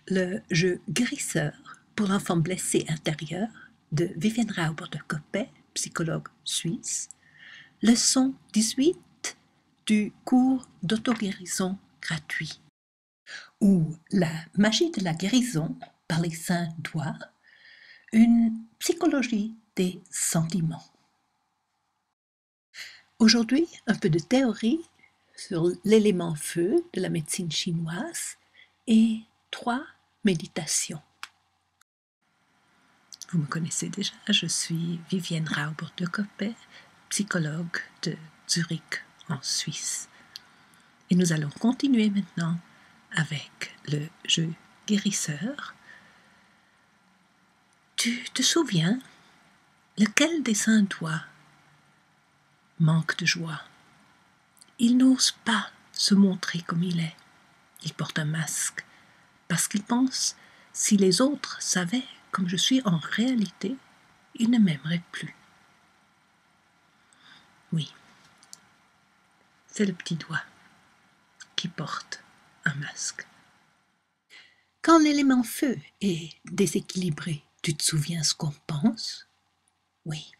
Le jeu guérisseur pour l'enfant blessé intérieur de Vivienne Rauber de Coppet, psychologue suisse. Leçon 18 du cours d'auto-guérison gratuit. Ou la magie de la guérison par les saints doigts, une psychologie des sentiments. Aujourd'hui, un peu de théorie sur l'élément feu de la médecine chinoise et 3 méditations. Vous me connaissez déjà, je suis Vivienne Rauber de Coppet, psychologue de Zurich en Suisse. Et nous allons continuer maintenant avec le jeu guérisseur. Tu te souviens lequel des saints doigts manque de joie? Il n'ose pas se montrer comme il est. Il porte un masque parce qu'il pense si les autres savaient comme je suis en réalité, ils ne m'aimeraient plus. Oui, c'est le petit doigt qui porte un masque. Quand l'élément feu est déséquilibré, tu te souviens ce qu'on pense? Oui.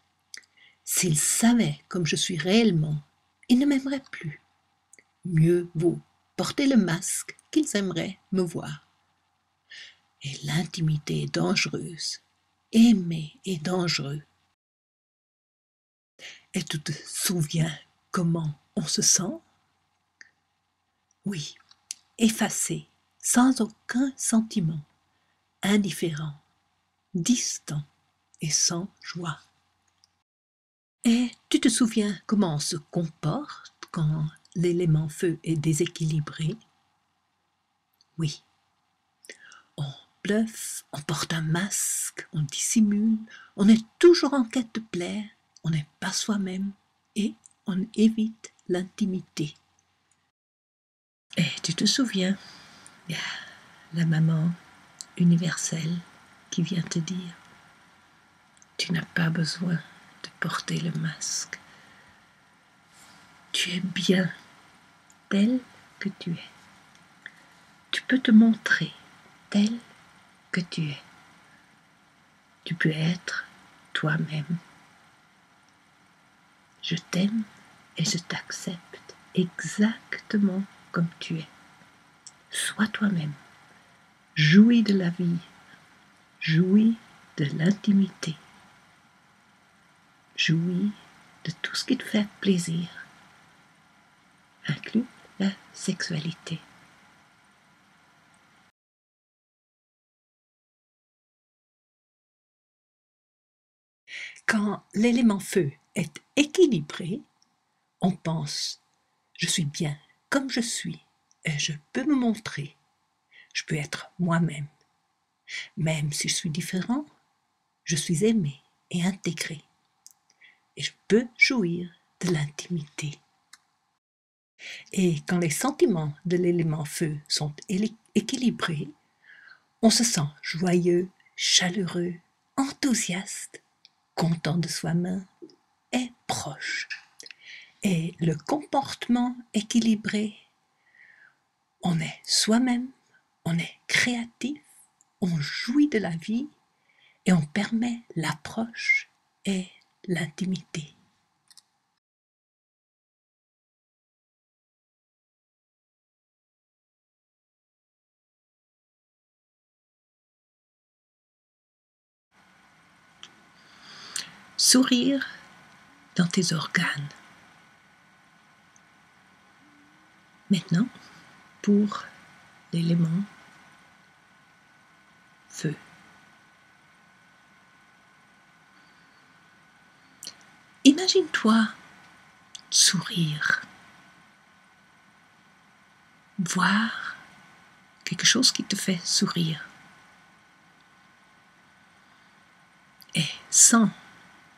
S'ils savaient comme je suis réellement, ils ne m'aimeraient plus. Mieux vaut porter le masque qu'ils aimeraient me voir. Et l'intimité est dangereuse. Aimer est dangereux. Et tu te souviens comment on se sent? Oui, effacé, sans aucun sentiment, indifférent, distant et sans joie. Et tu te souviens comment on se comporte quand l'élément feu est déséquilibré? Oui, on bluffe, on porte un masque, on dissimule, on est toujours en quête de plaire, on n'est pas soi-même et on évite l'intimité. Et tu te souviens, il y a la maman universelle qui vient te dire « Tu n'as pas besoin de porter le masque. Tu es bien tel que tu es. Tu peux te montrer tel que tu es. Tu peux être toi-même. Je t'aime et je t'accepte exactement comme tu es. Sois toi-même. Jouis de la vie. Jouis de l'intimité. Jouis de tout ce qui te fait plaisir, inclus la sexualité. » Quand l'élément feu est équilibré, on pense « je suis bien comme je suis et je peux me montrer, je peux être moi-même. Même si je suis différent, je suis aimé et intégré et je peux jouir de l'intimité. » Et quand les sentiments de l'élément feu sont équilibrés, on se sent joyeux, chaleureux, enthousiaste, content de soi-même et proche. Et le comportement équilibré, on est soi-même, on est créatif, on jouit de la vie et on permet l'approche et l'intimité. Sourire dans tes organes. Maintenant, pour l'élément feu. Imagine-toi sourire, voir quelque chose qui te fait sourire et sens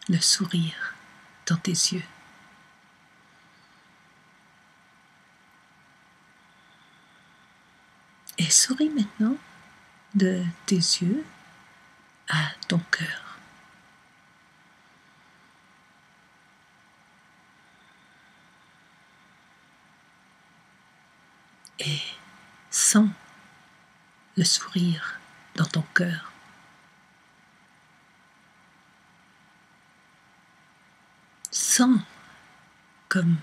le sourire dans tes yeux. Et souris maintenant de tes yeux à ton cœur. Et sens le sourire dans ton cœur. Sens comme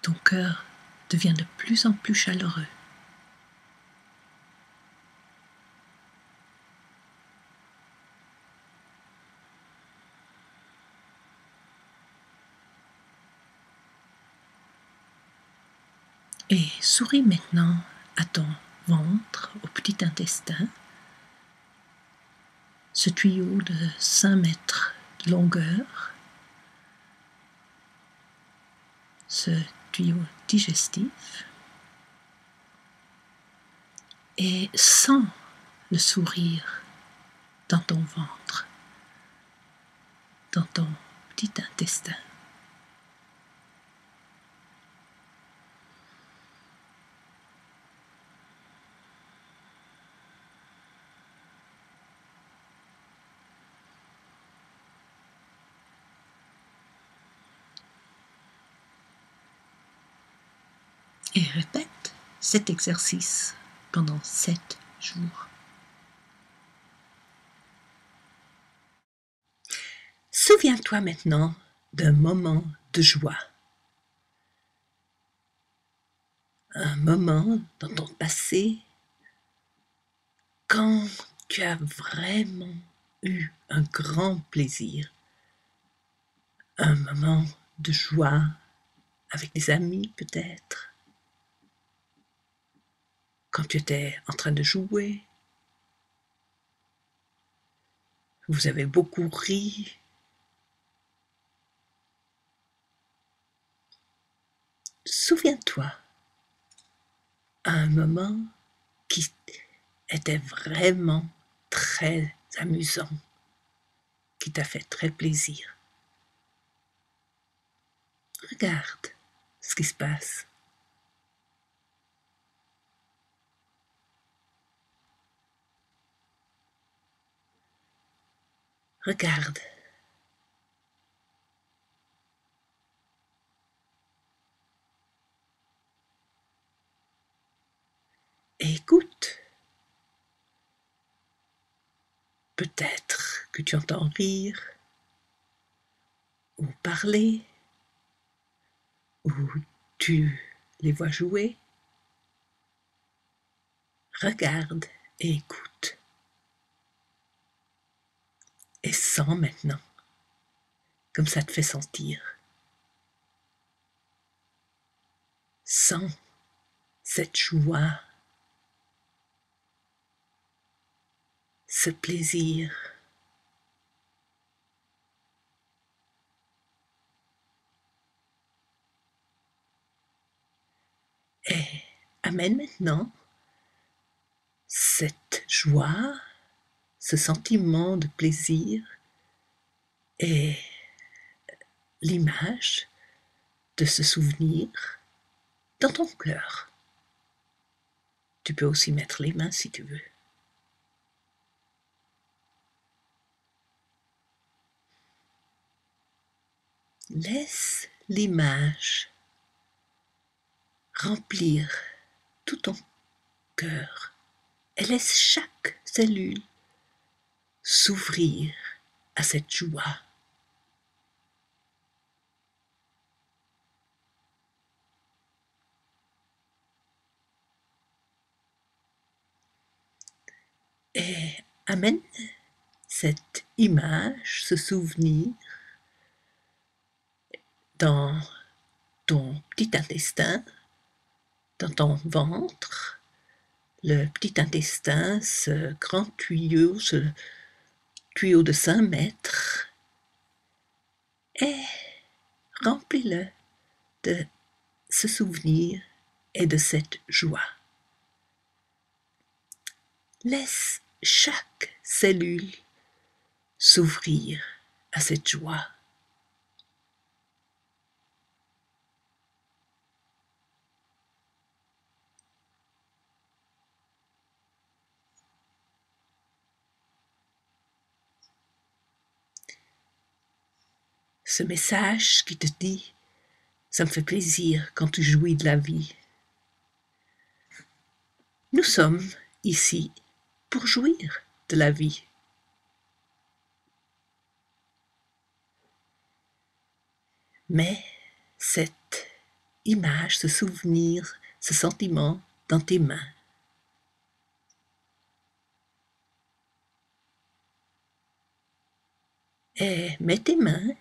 ton cœur devient de plus en plus chaleureux. Et souris maintenant à ton ventre, au petit intestin, ce tuyau de 5 mètres de longueur, ce tuyau digestif, et sens le sourire dans ton ventre, dans ton petit intestin. Et répète cet exercice pendant 7 jours. Souviens-toi maintenant d'un moment de joie. Un moment dans ton passé quand tu as vraiment eu un grand plaisir. Un moment de joie avec des amis peut-être. Quand tu étais en train de jouer. Vous avez beaucoup ri. Souviens-toi un moment qui était vraiment très amusant, qui t'a fait très plaisir. Regarde ce qui se passe. Regarde. Et écoute. Peut-être que tu entends rire, ou parler, ou tu les vois jouer. Regarde et écoute. Et sens maintenant, comme ça te fait sentir. Sens cette joie, ce plaisir. Et amène maintenant cette joie, ce sentiment de plaisir et l'image de ce souvenir dans ton cœur. Tu peux aussi mettre les mains si tu veux. Laisse l'image remplir tout ton cœur et laisse chaque cellule s'ouvrir à cette joie. Et amène cette image, ce souvenir dans ton petit intestin, dans ton ventre, le petit intestin, ce grand tuyau, ce tuyau de 5 mètres, et remplis-le de ce souvenir et de cette joie. Laisse chaque cellule s'ouvrir à cette joie. Ce message qui te dit « ça me fait plaisir quand tu jouis de la vie ». Nous sommes ici pour jouir de la vie. Mais cette image, ce souvenir, ce sentiment dans tes mains. Et mets tes mains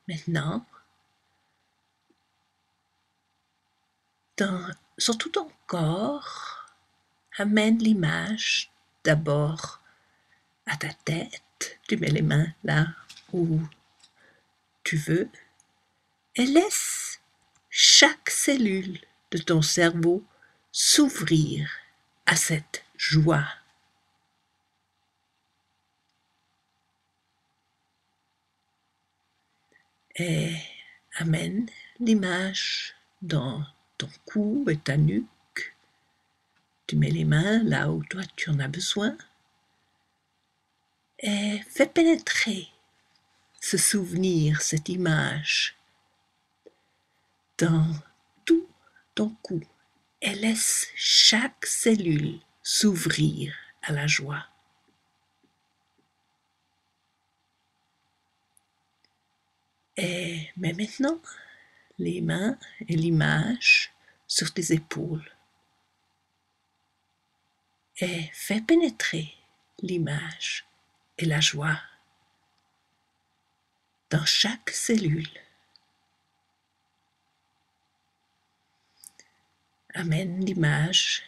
maintenant sur tout ton corps. Amène l'image d'abord à ta tête. Tu mets les mains là où tu veux et laisse chaque cellule de ton cerveau s'ouvrir à cette joie. Et amène l'image dans ton cou et ta nuque. Tu mets les mains là où toi tu en as besoin et fais pénétrer ce souvenir, cette image dans tout ton cou et laisse chaque cellule s'ouvrir à la joie. Et mets maintenant les mains et l'image sur tes épaules et fais pénétrer l'image et la joie dans chaque cellule. Amène l'image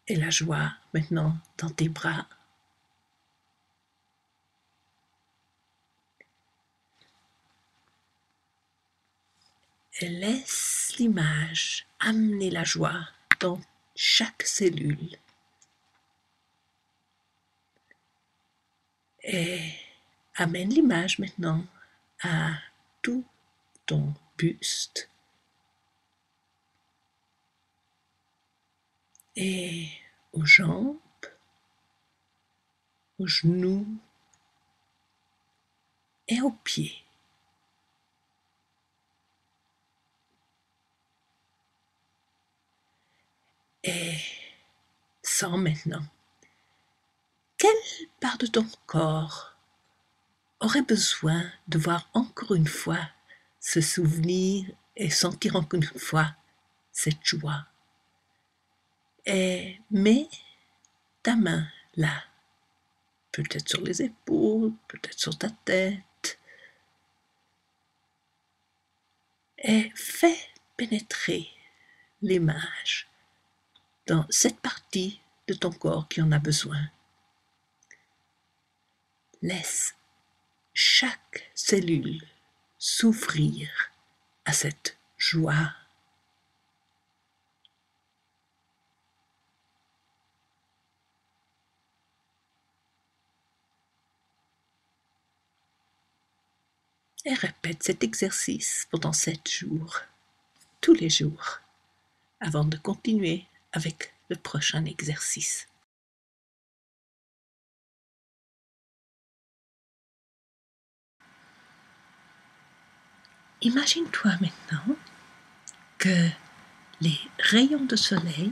et la joie maintenant dans tes bras. Et laisse l'image amener la joie dans chaque cellule. Et amène l'image maintenant à tout ton buste et aux jambes, aux genoux et aux pieds. Et sens maintenant quelle part de ton corps aurait besoin de voir encore une fois ce souvenir et sentir encore une fois cette joie. Et mets ta main là, peut-être sur les épaules, peut-être sur ta tête, et fais pénétrer l'image dans cette partie de ton corps qui en a besoin. Laisse chaque cellule s'ouvrir à cette joie. Et répète cet exercice pendant 7 jours, tous les jours, avant de continuer avec le prochain exercice. Imagine-toi maintenant que les rayons de soleil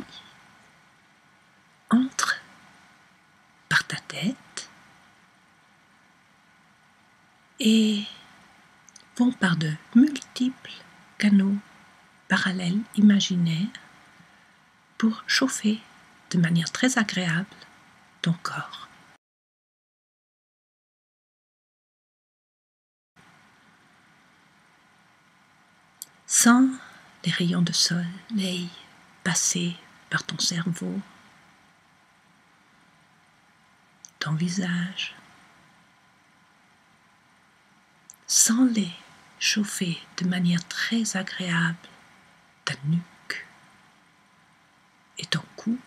entrent par ta tête et vont par de multiples canaux parallèles imaginaires pour chauffer de manière très agréable ton corps. Sens les rayons de soleil passer par ton cerveau, ton visage. Sens-les chauffer de manière très agréable ta nuque et ton cou.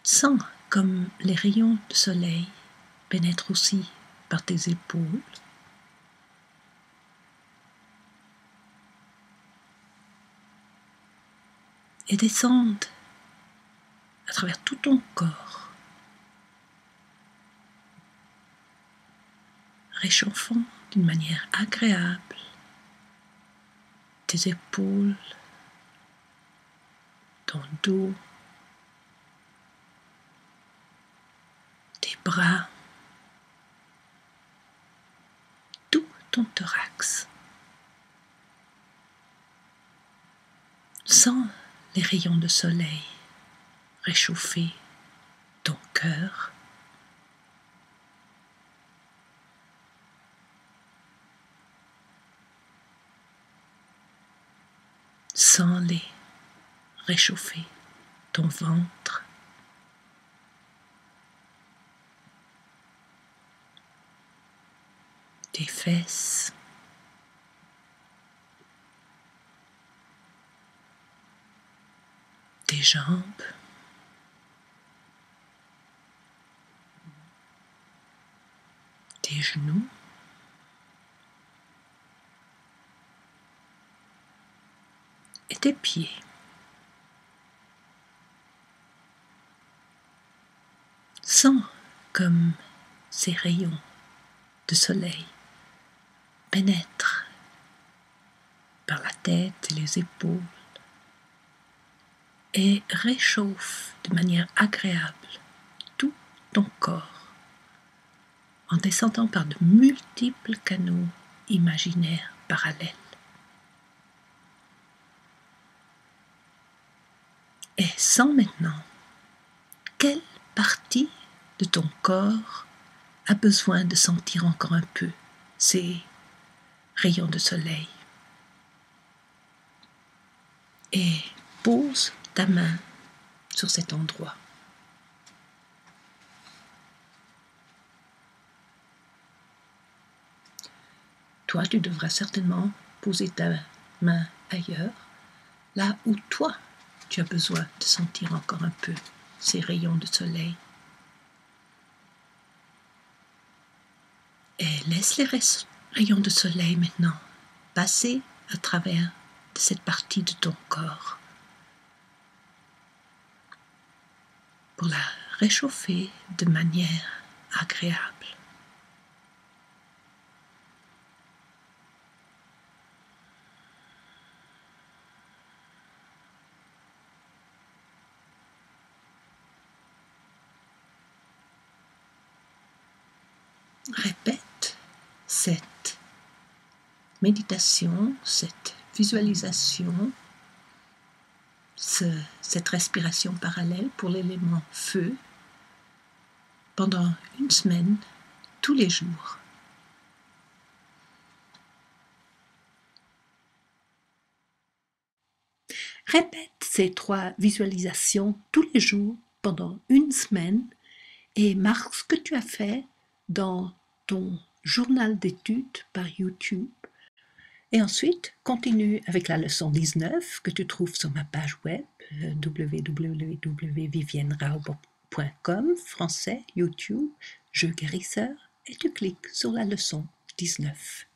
Sens comme les rayons de soleil pénètrent aussi par tes épaules. Et descendent à travers tout ton corps, réchauffant d'une manière agréable tes épaules, ton dos, tes bras, tout ton thorax. Sens les rayons de soleil réchauffer ton cœur. Sens-les réchauffer ton ventre. Tes fesses. Tes jambes. Tes genoux. Et tes pieds. Sens comme ces rayons de soleil pénètrent par la tête et les épaules et réchauffent de manière agréable tout ton corps en descendant par de multiples canaux imaginaires parallèles. Et sens maintenant quelle partie de ton corps a besoin de sentir encore un peu ces rayons de soleil. Et pose ta main sur cet endroit. Toi, tu devras certainement poser ta main ailleurs, là où toi, tu as besoin de sentir encore un peu ces rayons de soleil. Et laisse les rayons de soleil maintenant passer à travers cette partie de ton corps pour la réchauffer de manière agréable. Répète cette méditation, cette visualisation, cette respiration parallèle pour l'élément feu pendant une semaine, tous les jours. Répète ces 3 visualisations tous les jours pendant une semaine et marque ce que tu as fait dans ton journal d'études par YouTube. Et ensuite, continue avec la leçon 19 que tu trouves sur ma page web www.vivienneraub.com, français, YouTube, jeu guérisseur, et tu cliques sur la leçon 19.